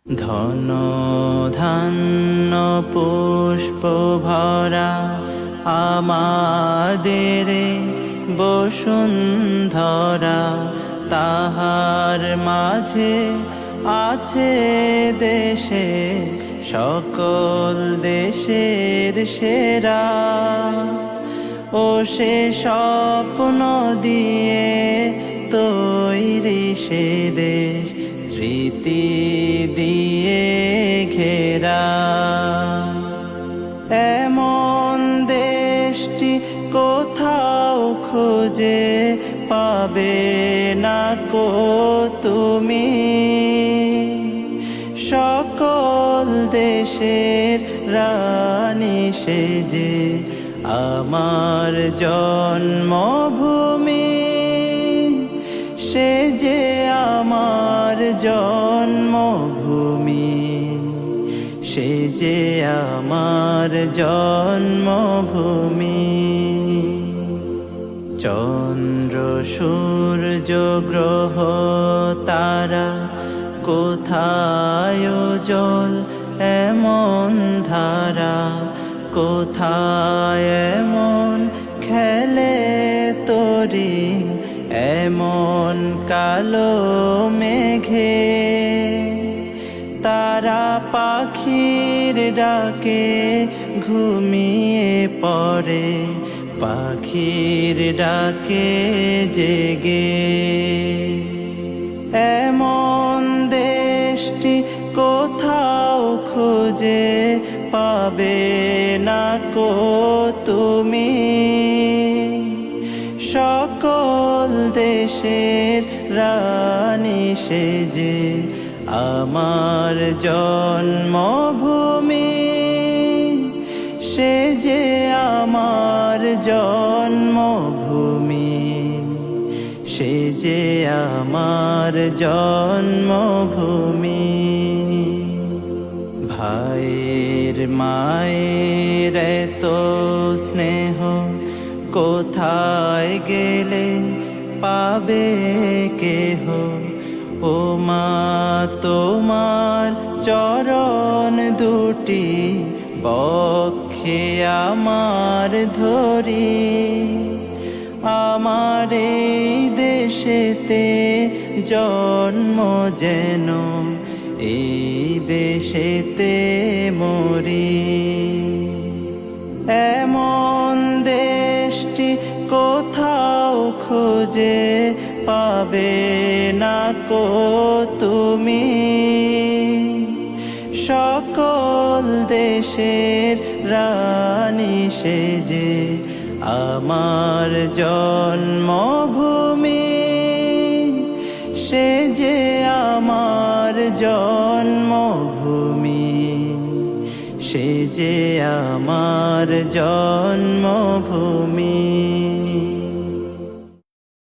ধন ধান্য পুষ্প ভরা আমাদের বসুন্ধরা, তাহার মাঝে আছে দেশে সকল দেশের সেরা। ও সে স্বপ্ন দিয়ে তৈরি সে দেশ, স্মৃতি দিয়ে ঘেরা। এমন দেশটি কোথাও খুঁজে পাবে না কো তুমি। সকল দেশের রানী সেজে আমার জন্মভূমি, সে যে আমার জন্মভূমি, সে যে আমার জন্মভূমি। চন্দ্র সূর্য গ্রহ তারা কোথায় জল এমন ধারা, কোথায় এমন খেলে তরি এমন কালো মেঘে। তারা পাখির ডাকে ঘুমিয়ে পড়ে, পাখির ডাকে জেগে। এমন দেশটি কোথাও খুঁজে পাবে না কো তুমি। সকল দেশের রানী সেজে আমার জন্মভূমি, সে যে আমার জন্মভূমি, সে যে আমার জন্মভূমি। ভাইয়ের মায়ের এত স্নেহ কোথায় গেলে পাবে কেহ। ও মা তোমার চরণ দুটি বক্ষে আমার ধরি, আমার এই দেশেতে জন্ম যেন এই দেশেতে মরি। এমন দেশটি কোথাও খুঁজে পাবে না কো তুমি। সকল দেশের রানী সেজে আমার জন্মভূমি, সে যে আমার জন্মভূমি, সে যে আমার জন্মভূমি।